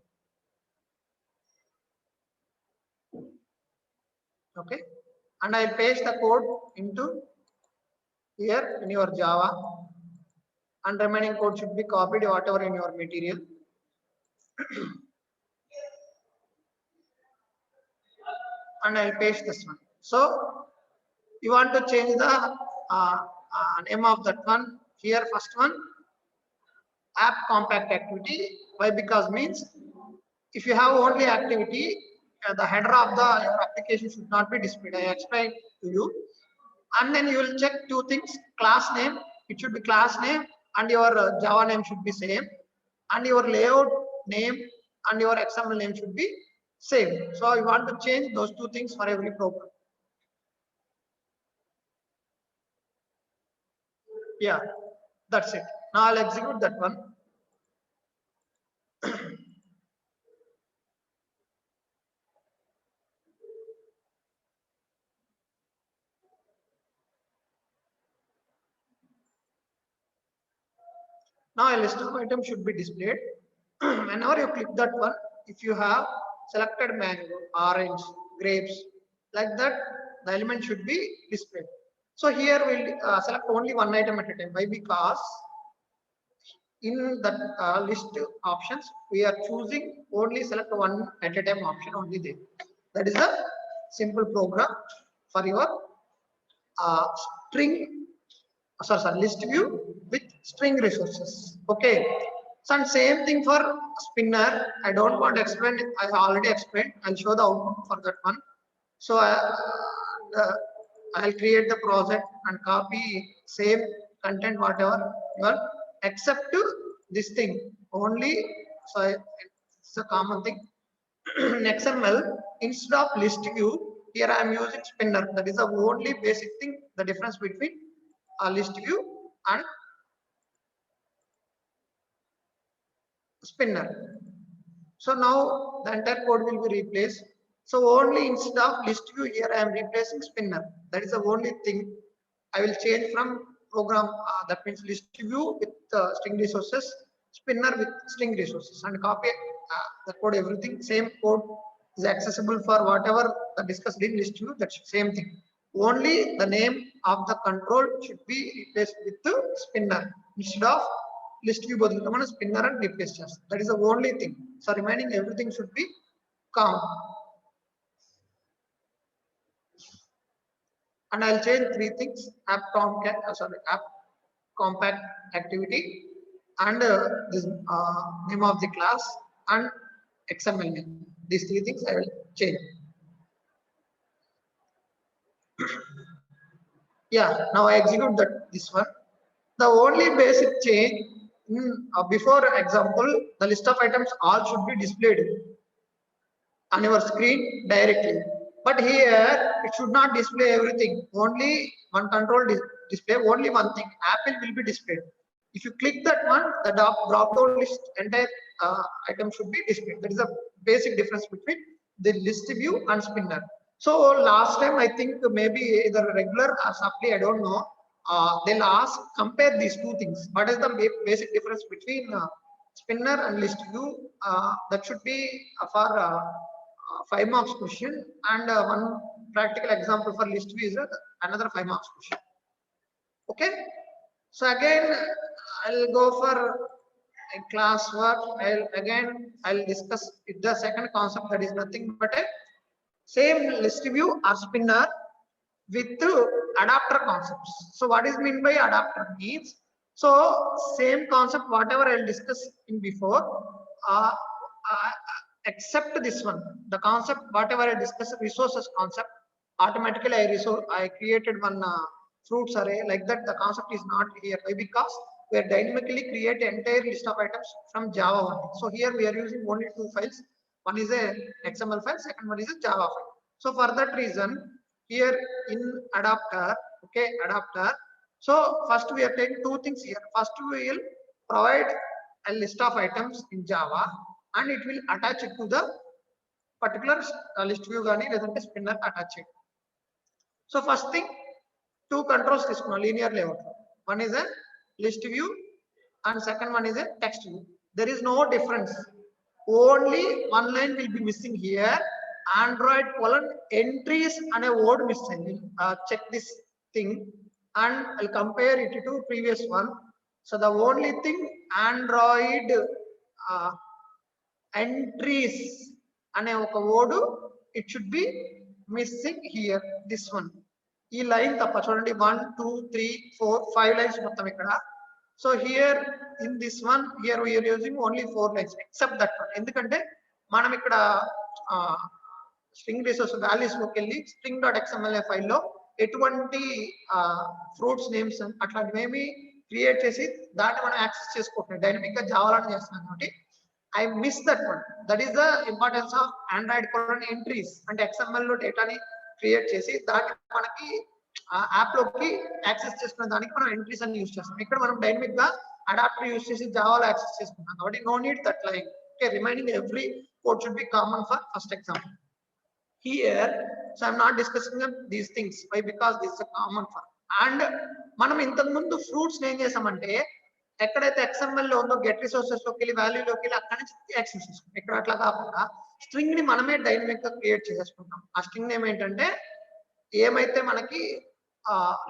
Okay, and I'll paste the code into here in your Java, and remaining code should be copied whatever in your material. And I'll paste this one. So You want to change the name of that one. Here, first one, app compact activity. Why? Because means if you have only activity, the header of the your application should not be displayed. I explained to you, and then you will check two things: class name, it should be class name, and your Java name should be same, and your layout name and your XML name should be same. So you want to change those two things for every program. Yeah, that's it. Now I'll execute that one. Now a list of items should be displayed. Whenever you click that one, if you have selected mango, orange, grapes, like that, the element should be displayed. So here we'll select only one item at a time. Why? Because in that list options, we are choosing only select one at a time option only there. That is a simple program for your uh, string sorry, list view with string resources. Okay. So and same thing for spinner. I don't want to explain it. I already explained. I'll show the output for that one. So I'll create the project and copy same content whatever you want, except this thing only. So it's a common thing. In XML, instead of list view, here I am using spinner. That is the only basic thing. The difference between a list view and spinner. So now the entire code will be replaced. So only instead of list view, here I am replacing spinner. That is the only thing I will change from program. That means list view with string resources, spinner with string resources, and copy the code. Everything same code is accessible for whatever the discussed in list view. That's same thing. Only the name of the control should be replaced with the spinner instead of list view బదులుగా మనం spinner and replace చేస్తాం. That is the only thing. So remaining everything should be calm. And I'll change three things: app compact activity, and this name of the class and XML name. These three things I will change. Yeah, now I execute that this one. The only basic change before example, the list of items all should be displayed on your screen directly. But here it should not display everything. Only one control display, only one thing. Apple will be displayed. If you click that one, the drop down list entire item should be displayed. That is a basic difference between the list view and spinner. So last time I think maybe either regular or supply, I don't know. They'll ask compare these two things. What is the basic difference between spinner and list view? That should be for 5 marks question, and one practical example for list view is another 5 marks question. Okay. So again I'll go for a class work. I'll discuss the second concept, that is nothing but a same list view or spinner with adapter concepts. So what is mean by adapter means, so same concept whatever I'll discuss in before, uh, uh, except this one, the concept whatever I discussed resources concept, automatically I created one fruits array like that. The concept is not here. Why? Because we are dynamically create entire list of items from Java only. So here we are using only two files. One is a XML file, second one is a Java file. So for that reason, here in adapter, okay, adapter. So first we are taking two things here. First we will provide a list of items in Java, and it will attach it to the particular list view gani ledante spinner attach it. So first thing, two controls తీసుకున్నాం linear layout. One is a list view and second one is a text view. There is no difference. Only one line will be missing here. Android colon entries and a word missing. Check this thing and I'll compare it to previous one. So the only thing, Android entries అనే ఒక word, it should be missing here, this one. ఈ line తప్ప చూడండి 1 2 3 4 5 lines మొత్తం ఇక్కడ. So here in this one here we're using only 4 lines except that one. ఎందుకంటే మనం ఇక్కడ స్ట్రింగ్ రిసోర్స్ వాల్యూస్ లోకి వెళ్ళి స్ట్రింగ్ డాట్ ఎక్స్ఎంఎల్ ఫైల్లో ఎటువంటి ఫ్రూట్స్ నేమ్స్ అట్లాంటివి ఏమి క్రియేట్ చేసి దాన్ని మనం యాక్సెస్ చేసుకుంటున్నాం. డైనమిక్ గా జావాలో చేస్తున్నాం కాబట్టి I miss that one. That is the importance of Android code entries. అంటే ఎక్స్ఎంఎల్ లో డేటాని క్రియేట్ చేసి దాన్ని మనకి యాప్ లోకి యాక్సెస్ చేసుకునే దానికి మనం ఎంట్రీస్ అని యూజ్ చేస్తాం. ఇక్కడ మనం డైనమిక్ గా అడాప్టర్ యూజ్ చేసి జావాలో యాక్సెస్ చేసుకుంటాం కాబట్టి no need that line. Okay, remaining every code should be common for first example. Here, so I'm not discussing these things. Why? Because this is a common for. And మనం ఇంతకు ముందు fruits ఏం చేసామంటే ఎక్కడైతే XML లో ఉందో get resources లోకి వెళ్ళి వాల్యూ లోకి వెళ్ళి అక్కడ నుంచి యాక్సెస్ చేసుకుంటాం. ఇక్కడ అట్లా కాకుండా స్ట్రింగ్ ని మనమే డైనమిక్ గా క్రియేట్ చేసేసుకుంటాం. ఆ స్ట్రింగ్ నేమ్ ఏంటంటే ఏమైతే మనకి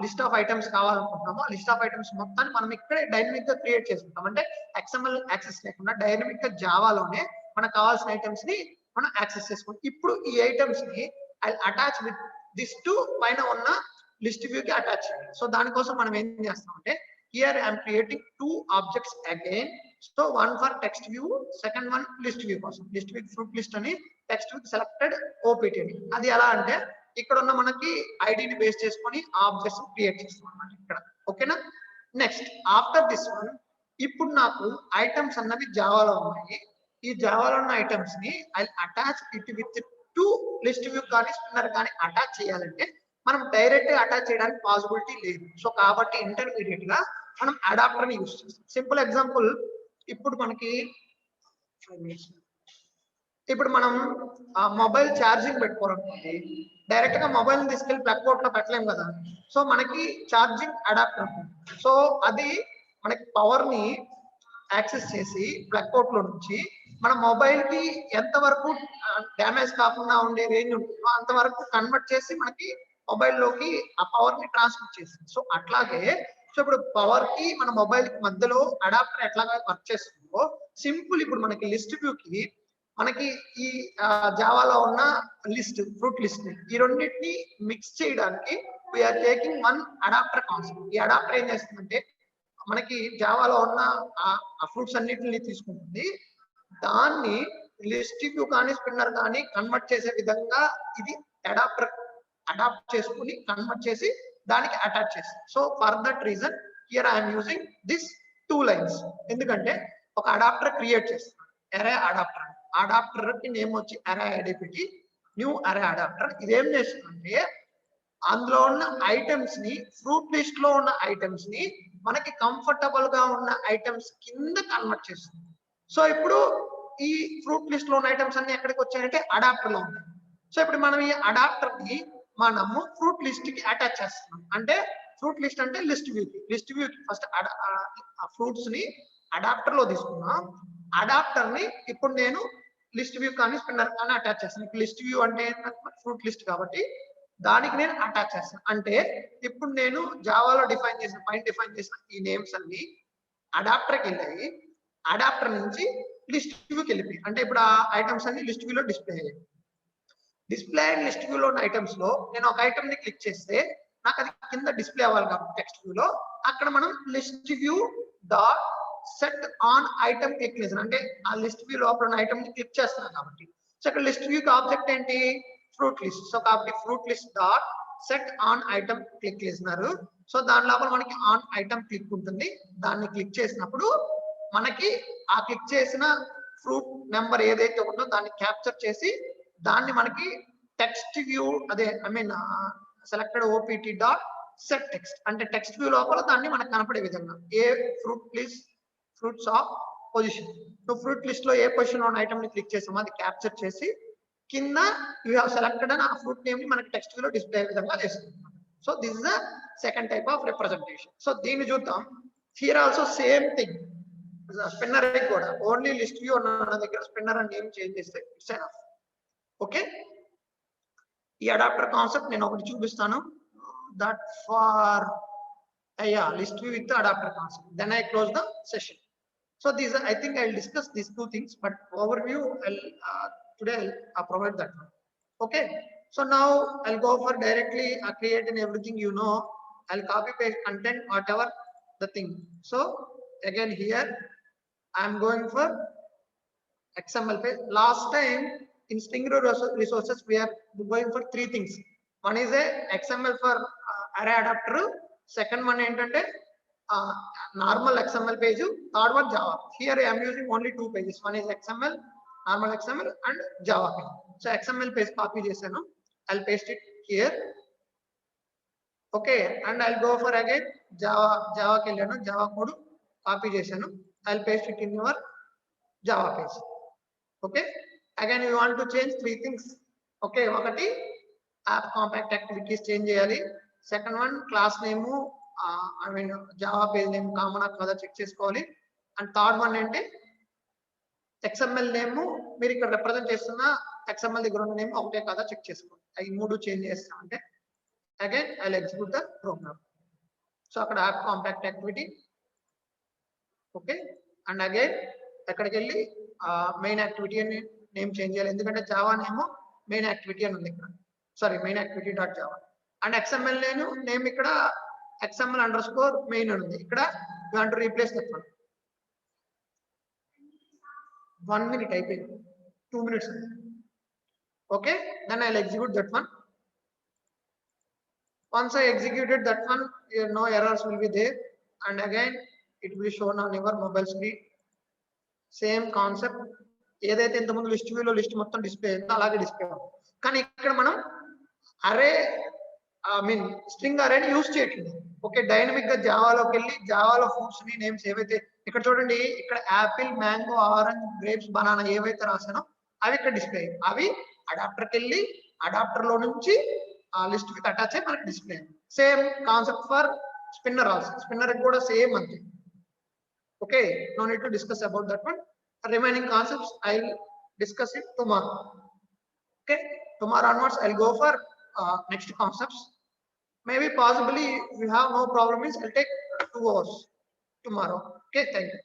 లిస్ట్ ఆఫ్ ఐటమ్స్ కావాలనుకుంటున్నామో లిస్ట్ ఆఫ్ ఐటమ్స్ మొత్తాన్ని మనం ఇక్కడే డైనమిక్ గా క్రియేట్ చేసుకుంటాం. అంటే XML యాక్సెస్ లేకుండా డైనమిక్ గా జావాలోనే మనకు కావాల్సిన ఐటమ్స్ ని మనం యాక్సెస్ చేసుకుంటాం. ఇప్పుడు ఈ ఐటమ్స్ ని I attach with this to పైన ఉన్న లిస్ట్ వ్యూ కి అటాచ్ చేయాలి. సో దానికోసం మనం ఏం చేస్తామంటే here I'm creating 2 objects again. So one for text view, second one list view కోసం. లిస్ట్ వ్యూ ఫ్రూట్ లిస్ట్ అని, టెక్స్ట్ విత్ సెలెక్టెడ్ ఓపీటీ అని. అది ఎలా అంటే ఇక్కడ ఉన్న మనకి ఐడిని బేస్ చేసుకొని ఆబ్జెక్ట్స్ క్రియేట్ చేస్తాం అన్నమాట ఇక్కడ. ఓకేనా. నెక్స్ట్ ఆఫ్టర్ దిస్ వన్ ఇప్పుడు నాకు ఐటమ్స్ అన్నవి జావాలో ఉన్నాయి. ఈ జావాలో ఉన్న ఐటమ్స్ ని I attach it with to list view కానీ స్పిన్నర్ కానీ అటాచ్ చేయాలంటే మనం డైరెక్ట్ గా అటాచ్ చేయడానికి పాసిబిలిటీ లేదు. సో కాబట్టి ఇంటర్మీడియట్ గా మనం అడాప్టర్ ని యూజ్ చేస్తాం. సింపుల్ ఎగ్జాంపుల్, ఇప్పుడు మనకి ఇప్పుడు మనం మొబైల్ ఛార్జింగ్ పెట్టుకోవాలనుకోండి, డైరెక్ట్ గా మొబైల్ తీసుకెళ్లి ప్లగ్ పోర్ట్ లో పెట్టలేం కదా. సో మనకి ఛార్జింగ్ అడాప్టర్. సో అది మనకి పవర్ ని యాక్సెస్ చేసి ప్లగ్ పోర్ట్ లో నుంచి మన మొబైల్ కి ఎంత వరకు డ్యామేజ్ కాకుండా ఉండే రేంజ్ ఉంటుందో అంతవరకు కన్వర్ట్ చేసి మనకి మొబైల్ లోకి ఆ పవర్ ని ట్రాన్స్మిట్ చేస్తుంది. సో అట్లాగే సో ఇప్పుడు పవర్ కి మన మొబైల్ కి మధ్యలో అడాప్టర్ ఎట్లాగా వర్క్ చేస్తుందో సింపుల్ ఇప్పుడు మనకి లిస్ట్ వ్యూ కి మనకి ఈ జావాలో ఉన్న లిస్ట్ ఫ్రూట్ లిస్ట్ ని ఈ రెండింటిని మిక్స్ చేయడానికి we're taking one adapter concept. ఈ అడాప్టర్ ఏం చేస్తుందంటే మనకి జావాలో ఉన్న ఆ ఫ్రూట్స్ అన్నిటిని తీసుకుంటుంది, దాన్ని లిస్ట్ వ్యూ కానీ స్పిన్నర్ కానీ కన్వర్ట్ చేసే విధంగా ఇది అడాప్టర్ అడాప్ట్ చేసుకుని కన్వర్ట్ చేసి దానికి అటాచ్ చేస్తుంది. So for that reason here I'm using this 2 lines. ఎందుకంటే ఒక అడాప్టర్ క్రియేట్ చేస్తున్నాను, అరే అడాప్టర్. అడాప్టర్ కి నేమ్ వచ్చి అరే ఐడెంటిటీ న్యూ అరే అడాప్టర్. ఇదేం చేస్తుందంటే అందులో ఉన్న ఐటమ్స్ ని ఫ్రూట్ లిస్ట్ లో ఉన్న ఐటమ్స్ ని మనకి కంఫర్టబుల్ గా ఉన్న ఐటమ్స్ కింద కన్వర్ట్ చేస్తుంది. సో ఇప్పుడు ఈ ఫ్రూట్ లిస్ట్ లో ఉన్న ఐటమ్స్ అన్ని ఎక్కడికి వచ్చాయంటే అడాప్టర్ లో ఉన్నాయి. సో ఇప్పుడు మనం ఈ అడాప్టర్ ని మనము ఫ్రూట్ లిస్ట్ కి అటాచ్ చేస్తున్నాం. అంటే ఫ్రూట్ లిస్ట్ అంటే లిస్ట్ వ్యూ కి ఫస్ట్ ఫ్రూట్స్ ని అడాప్టర్ లో తీసుకున్నాం. అడాప్టర్ ని ఇప్పుడు నేను లిస్ట్ వ్యూ కానీ స్పిన్నర్ కానీ అటాచ్ చేస్తాను. లిస్ట్ వ్యూ అంటే ఫ్రూట్ లిస్ట్ కాబట్టి దానికి నేను అటాచ్ చేస్తాను. అంటే ఇప్పుడు నేను జావాలో డిఫైన్ చేసిన ఈ నేమ్స్ అన్ని అడాప్టర్కి వెళ్ళాయి, అడాప్టర్ నుంచి లిస్ట్ వ్యూకి వెళ్ళిపోయి. అంటే ఇప్పుడు ఆ ఐటమ్స్ అన్ని లిస్ట్ వ్యూలో డిస్ప్లే అయ్యాయి. డిస్ప్లే అయిన లిస్ట్ వ్యూలో ఉన్న ఐటమ్స్ లో నేను ఒక ఐటమ్ ని క్లిక్ చేస్తే నాకు అది కింద డిస్ప్లే అవ్వాలి కాబట్టి టెక్స్ట్ వ్యూలో అక్కడ మనం list view dot set on item click చేసాను. అంటే ఆ లిస్ట్ వ్యూ లోపల ఉన్న ఐటమ్ ని క్లిక్ చేస్తున్నాను కాబట్టి. సో ఇక్కడ లిస్ట్ వ్యూకి ఆబ్జెక్ట్ ఏంటి? Fruit list. సో కాబట్టి fruit list dot set on item click చేసినారు. సో దాని లోపల మనకి ఆన్ ఐటమ్ క్లిక్ ఉంటుంది. దాన్ని క్లిక్ చేసినప్పుడు మనకి ఆ క్లిక్ చేసిన ఫ్రూట్ నెంబర్ ఏదైతే ఉందో దాన్ని క్యాప్చర్ చేసి దాన్ని మనకి టెక్స్ట్ వ్యూ అదే I mean selected OPT dot set text అంటే టెక్స్ట్ వ్యూ లోపల దాన్ని మనకు కనపడే విధంగా ఏ fruits of position. So fruit list లో ఏ పొజిషన్ లో ఉన్న ఐటమ్ ని క్లిక్ చేసామో అది క్యాప్చర్ చేసి కింద యూ హ్యావ్ సెలెక్టెడ్ అని ఆ ఫ్రూట్ నేమ్ ని మనకి టెక్స్ట్ వ్యూ లో డిస్ప్లే అయ్యే విధంగా చేస్తుంది. So this is the second type of representation. So దీన్ని చూద్దాం. Here also same thing. Spinner కూడా ఓన్లీ లిస్ట్ వ్యూ ఉన్న దగ్గర స్పిన్నర్ అని నేమ్ చేంజ్ చేస్తే ఇట్స్ ఎనఫ్. ఓకే, ఈ అడాప్టర్ కాన్సెప్ట్ నేను ఒకటి చూపిస్తాను. That for list view with adapter concept. Then I close the session. So these I think I'll discuss these 2 things, but overview today I'll provide that one. Okay, So now I'll go for directly creating everything, you know. I'll copy paste content, whatever the thing. So again here I'm going for XML page. Last time in String resources we are going for three things. One is a XML for array adapter. Second one entante normal XML page. Third one Java. Here I am using only two pages. One is XML, normal XML, and Java page. So XML page copy chesanu. I'll paste it here. Okay, and I'll go for again Java kellanu, Java code copy chesanu. I'll paste it in your Java page. Okay, again you want to change three things. Okay, ఒకటి app compact activities change చేయాలి. Second one class name I mean Java page name common కదా check చేసుకోవాలి. And third one ఏంటి XML name మీరు ఇక్కడ represent చేస్తున్న XML దగ్గర ఉన్న నేమ్ ఒకటే కదా చెక్ చేసుకోండి. ఈ మూడు చేంజ్ చేస్తా అంటే again I'll execute the program. So అక్కడ app compact activity. Okay, and again ఎక్కడికి వెళ్ళి మెయిన్ యాక్టివిటీ అని నేమ్ చేంజ్ చేయాలి. ఎందుకంటే జావా నేమ్ మెయిన్ యాక్టివిటీ అని ఉంది ఇక్కడ. Sorry, main activity dot Java. And XML name ఇక్కడ XML_main అని ఉంది. ఇక్కడ you want to replace that one. 1 minute అయిపోయింది, 2 minutes. Okay, then I'll execute that one. Once I executed that one, no errors will be there, and again it will be shown on your mobile screen. Same concept ఏదైతే ఇంతకుముందు list వ్యూలో list మొత్తం display అయిందో అలాగే display అవుతుంది. కానీ ఇక్కడ మనం అరే స్ట్రింగ్ అరేని యూజ్ చేయట్లేదు. ఓకే, డైనమిక్ గా జావాలోకి వెళ్ళి జావాలో ఫ్రూట్స్ ని నేమ్స్ ఏవైతే ఇక్కడ చూడండి, ఇక్కడ Apple, mango, orange, grapes, banana ఏవైతే రాసానో అవి ఇక్కడ డిస్ప్లే అయ్యాయి. అవి అడాప్టర్కి వెళ్ళి అడాప్టర్ లో నుంచి ఆ లిస్ట్ కి అటాచ్ అయ్యి మనకి డిస్ప్లే అయ్యింది. Same concept for spinner also. Spinner కూడా సేమ్ అంతే. Okay, no need to discuss about that one. Remaining concepts I'll discuss it tomorrow. Okay, tomorrow onwards I'll go for next concepts. Maybe possibly if you have no problem, I'll take 2 hours tomorrow. Okay, thank you.